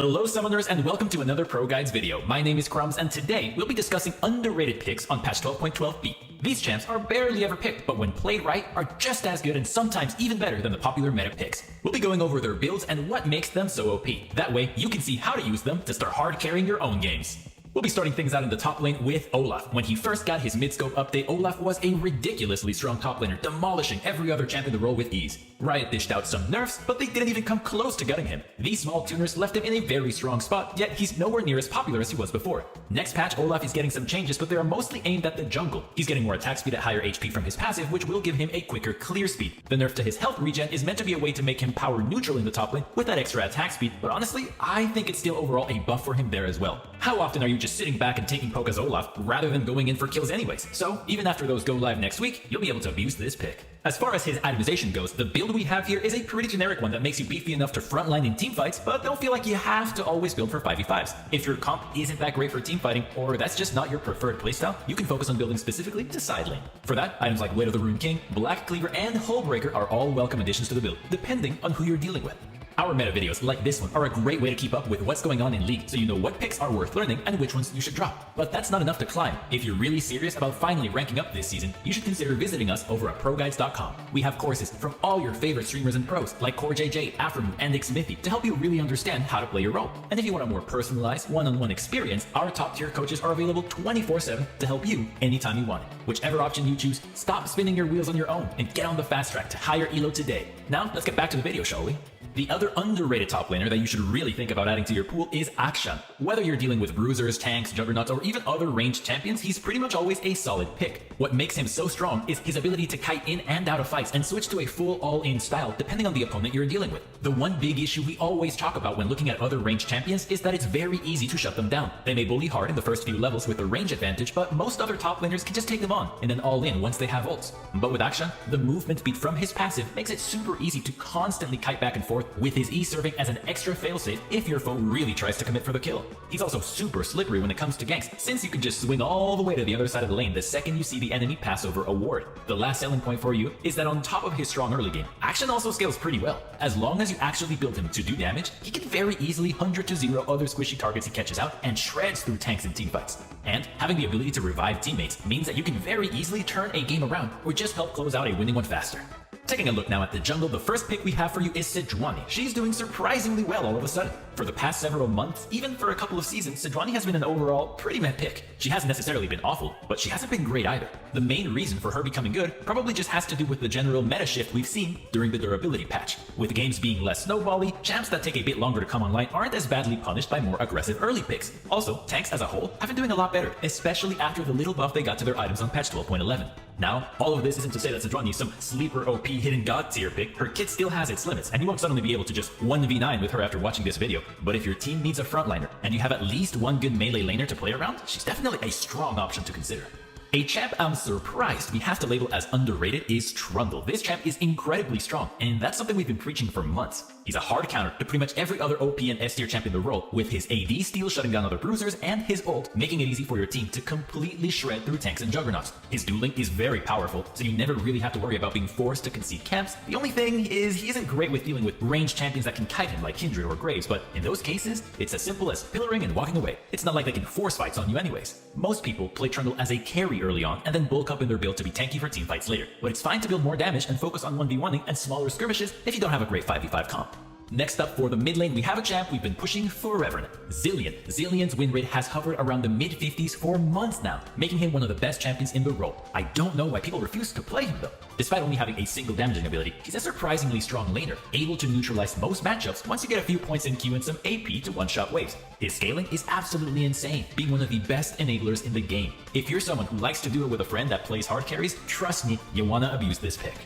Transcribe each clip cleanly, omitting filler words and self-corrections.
Hello summoners and welcome to another Pro Guides video. My name is Crumbs and today we'll be discussing underrated picks on patch 12.12b. These champs are barely ever picked, but when played right are just as good and sometimes even better than the popular meta picks. We'll be going over their builds and what makes them so OP. That way you can see how to use them to start hard carrying your own games. We'll be starting things out in the top lane with Olaf. When he first got his mid-scope update, Olaf was a ridiculously strong top laner, demolishing every other champ in the role with ease. Riot dished out some nerfs, but they didn't even come close to gutting him. These small tuners left him in a very strong spot, yet he's nowhere near as popular as he was before. Next patch, Olaf is getting some changes, but they are mostly aimed at the jungle. He's getting more attack speed at higher HP from his passive, which will give him a quicker clear speed. The nerf to his health regen is meant to be a way to make him power neutral in the top lane with that extra attack speed, but honestly, I think it's still overall a buff for him there as well. How often are you just sitting back and taking poke as Olaf rather than going in for kills anyways? So even after those go live next week, you'll be able to abuse this pick. As far as his itemization goes, the build we have here is a pretty generic one that makes you beefy enough to frontline in teamfights, but don't feel like you have to always build for 5v5s. If your comp isn't that great for teamfighting, or that's just not your preferred playstyle, you can focus on building specifically to side lane. For that, items like Weight of the Rune King, Black Cleaver, and Hullbreaker are all welcome additions to the build, depending on who you're dealing with. Our meta videos, like this one, are a great way to keep up with what's going on in League, so you know what picks are worth learning and which ones you should drop. But that's not enough to climb. If you're really serious about finally ranking up this season, you should consider visiting us over at ProGuides.com. We have courses from all your favorite streamers and pros, like CoreJJ, Afromoon, and Xmithy, to help you really understand how to play your role. And if you want a more personalized, one-on-one experience, our top-tier coaches are available 24/7 to help you anytime you want it. Whichever option you choose, stop spinning your wheels on your own and get on the fast track to higher elo today. Now, let's get back to the video, shall we? The other underrated top laner that you should really think about adding to your pool is Akshan. Whether you're dealing with bruisers, tanks, juggernauts, or even other ranged champions, he's pretty much always a solid pick. What makes him so strong is his ability to kite in and out of fights and switch to a full all-in style depending on the opponent you're dealing with. The one big issue we always talk about when looking at other ranged champions is that it's very easy to shut them down. They may bully hard in the first few levels with the range advantage, but most other top laners can just take them on and then all in once they have ults. But with Akshan, the movement speed from his passive makes it super easy to constantly kite back and forth, with his E serving as an extra failsafe if your foe really tries to commit for the kill. He's also super slippery when it comes to ganks, since you can just swing all the way to the other side of the lane the second you see the enemy pass over a ward. The last selling point for you is that on top of his strong early game, Akshan also scales pretty well. As long as you actually build him to do damage, he can very easily 100-0 other squishy targets he catches out and shreds through tanks in teamfights. And having the ability to revive teammates means that you can very easily turn a game around or just help close out a winning one faster. Taking a look now at the jungle, the first pick we have for you is Sejuani. She's doing surprisingly well all of a sudden. For the past several months, even for a couple of seasons, Sejuani has been an overall pretty meh pick. She hasn't necessarily been awful, but she hasn't been great either. The main reason for her becoming good probably just has to do with the general meta shift we've seen during the durability patch. With games being less snowbally, champs that take a bit longer to come online aren't as badly punished by more aggressive early picks. Also, tanks as a whole have been doing a lot better, especially after the little buff they got to their items on patch 12.11. Now, all of this isn't to say that Sejuani is some sleeper OP hidden god tier pick. Her kit still has its limits, and you won't suddenly be able to just 1v9 with her after watching this video. But if your team needs a frontliner, and you have at least one good melee laner to play around, she's definitely a strong option to consider. A champ I'm surprised we have to label as underrated is Trundle. This champ is incredibly strong, and that's something we've been preaching for months. He's a hard counter to pretty much every other OP and S tier champ in the role, with his AD steal shutting down other bruisers and his ult making it easy for your team to completely shred through tanks and juggernauts. His dueling is very powerful, so you never really have to worry about being forced to concede camps. The only thing is he isn't great with dealing with ranged champions that can kite him like Kindred or Graves, but in those cases, it's as simple as pillaring and walking away. It's not like they can force fights on you anyways. Most people play Trundle as a carry early on and then bulk up in their build to be tanky for teamfights later, but it's fine to build more damage and focus on 1v1ing and smaller skirmishes if you don't have a great 5v5 comp. Next up for the mid lane, we have a champ we've been pushing forever now, Zilean. Zilean's win rate has hovered around the mid-50s for months now, making him one of the best champions in the role. I don't know why people refuse to play him though. Despite only having a single damaging ability, he's a surprisingly strong laner, able to neutralize most matchups once you get a few points in Q and some AP to one-shot waves. His scaling is absolutely insane, being one of the best enablers in the game. If you're someone who likes to do it with a friend that plays hard carries, trust me, you wanna abuse this pick.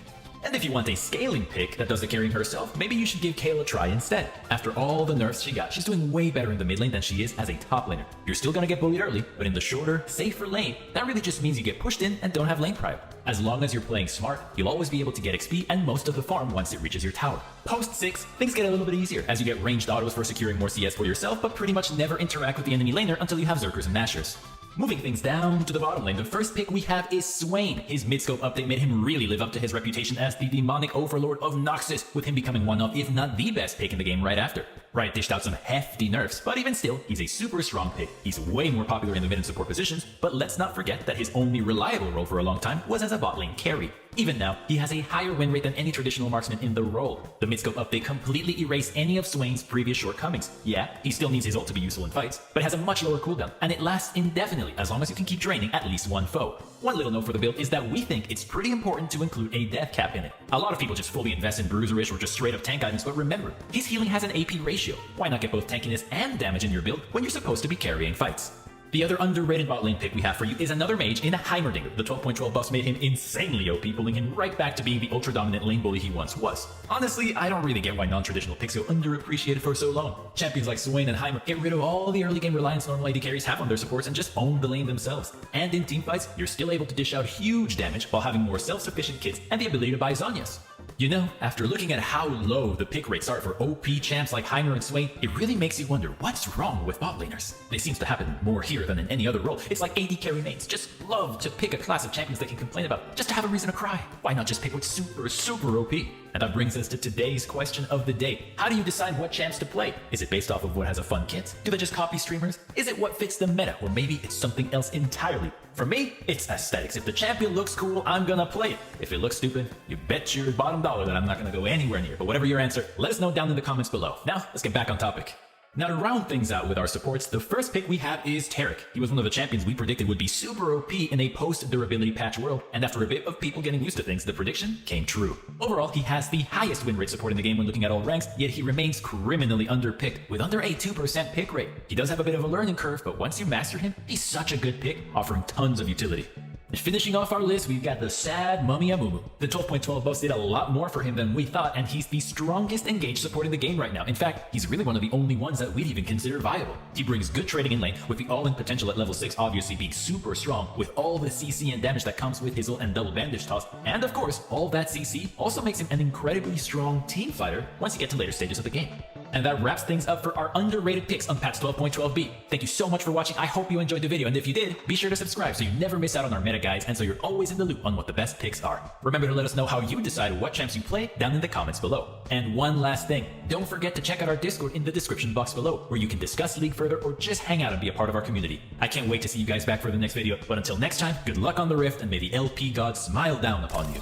And if you want a scaling pick that does the carrying herself, maybe you should give Kayle a try instead. After all the nerfs she got, she's doing way better in the mid lane than she is as a top laner. You're still gonna get bullied early, but in the shorter, safer lane, that really just means you get pushed in and don't have lane prio. As long as you're playing smart, you'll always be able to get XP and most of the farm once it reaches your tower. Post 6, things get a little bit easier, as you get ranged autos for securing more CS for yourself, but pretty much never interact with the enemy laner until you have Zerkers and Nashers. Moving things down to the bottom lane, the first pick we have is Swain. His mid-scope update made him really live up to his reputation as the demonic overlord of Noxus, with him becoming one of, if not the best pick in the game right after. Riot dished out some hefty nerfs, but even still, he's a super strong pick. He's way more popular in the mid and support positions, but let's not forget that his only reliable role for a long time was as a bot lane carry. Even now, he has a higher win rate than any traditional marksman in the role. The mid-scope update completely erased any of Swain's previous shortcomings. Yeah, he still needs his ult to be useful in fights, but it has a much lower cooldown, and it lasts indefinitely as long as you can keep draining at least one foe. One little note for the build is that we think it's pretty important to include a death cap in it. A lot of people just fully invest in bruiserish or just straight up tank items, but remember, his healing has an AP ratio. Why not get both tankiness and damage in your build when you're supposed to be carrying fights? The other underrated bot lane pick we have for you is another mage in Heimerdinger. The 12.12 buffs made him insanely OP, pulling him right back to being the ultra-dominant lane bully he once was. Honestly, I don't really get why non-traditional picks go underappreciated for so long. Champions like Swain and Heimer get rid of all the early game reliance normal AD carries have on their supports and just own the lane themselves. And in teamfights, you're still able to dish out huge damage while having more self-sufficient kits and the ability to buy Zhonya's. You know, after looking at how low the pick rates are for OP champs like Heimer and Swain, it really makes you wonder what's wrong with bot laners. It seems to happen more here than in any other role. It's like AD carry mains just love to pick a class of champions they can complain about just to have a reason to cry. Why not just pick what's super OP? And that brings us to today's question of the day. How do you decide what champs to play? Is it based off of what has a fun kit? Do they just copy streamers? Is it what fits the meta? Or maybe it's something else entirely? For me, it's aesthetics. If the champion looks cool, I'm gonna play it. If it looks stupid, you bet your bottom dollar that I'm not gonna go anywhere near. But whatever your answer, let us know down in the comments below. Now, let's get back on topic. Now to round things out with our supports, the first pick we have is Taric. He was one of the champions we predicted would be super OP in a post-durability patch world, and after a bit of people getting used to things, the prediction came true. Overall, he has the highest win rate support in the game when looking at all ranks, yet he remains criminally underpicked with under a 2% pick rate. He does have a bit of a learning curve, but once you master him, he's such a good pick, offering tons of utility. And finishing off our list, we've got the sad Mummy Amumu. The 12.12 buffs did a lot more for him than we thought, and he's the strongest engaged support in the game right now. In fact, he's really one of the only ones that we'd even consider viable. He brings good trading in lane, with the all-in potential at level 6 obviously being super strong, with all the CC and damage that comes with his ult and double bandage toss. And of course, all that CC also makes him an incredibly strong team fighter once you get to later stages of the game. And that wraps things up for our underrated picks on patch 12.12b. Thank you so much for watching. I hope you enjoyed the video, and if you did, be sure to subscribe so you never miss out on our meta guides and so you're always in the loop on what the best picks are. Remember to let us know how you decide what champs you play down in the comments below. And one last thing, don't forget to check out our Discord in the description box below, where you can discuss League further or just hang out and be a part of our community. I can't wait to see you guys back for the next video, but until next time, good luck on the Rift and may the LP gods smile down upon you.